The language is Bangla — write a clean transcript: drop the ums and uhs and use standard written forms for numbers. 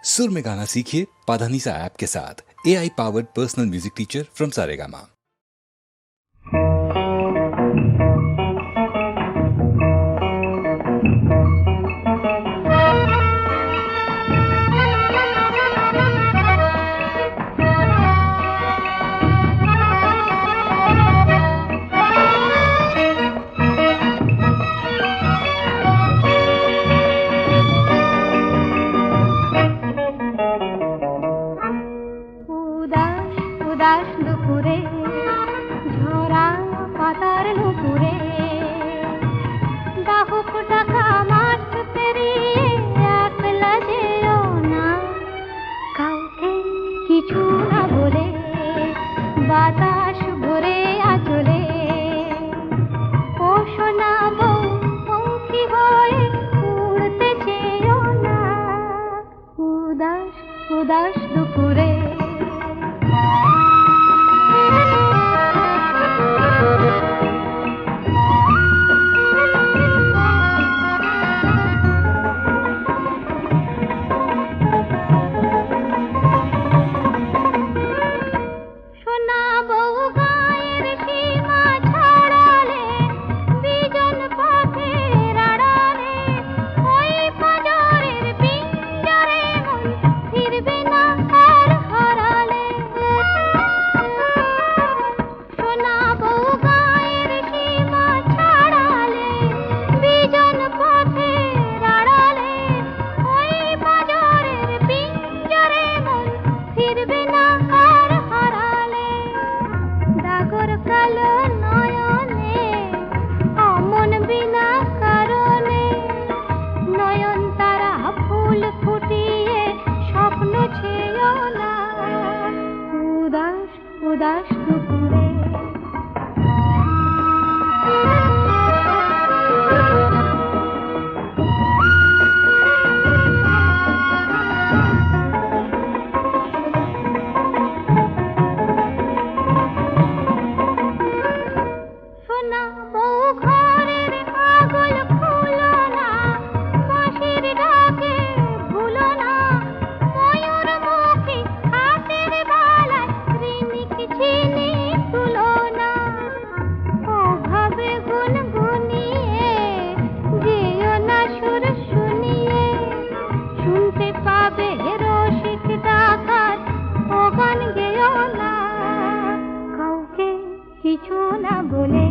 सुर में गाना सीखिए पाधानीसा ऐप के साथ। AI powered personal music teacher from Saregama. উদাস দুপুরে ঝরা পাতার নুপুরে ডাহুক ডাকা মাঠ পেরিয়ে একলা যেও না, কাউকে কিছু না বলে বাতাস ভরে আচলে। ও সোনা বউ পঙ্খী হয়ে উড়তে চেয়েও না, উদাস উদাস দুপুরে। উদাস দুপুরে সোনা বউ ঘরের পাগল খুলো না, বাঁশির ডাকে ভুলো না, ময়ূর মুখী হাতের বালায় রিমিক ঝিনি তুলো না। ওভাবে গুনগুনিয়ে যেও না সুর শুনিয়ে, শুনতে পাবে রসিক ডাকাত ও গান গেও না, কাউকে কিছু না বলে।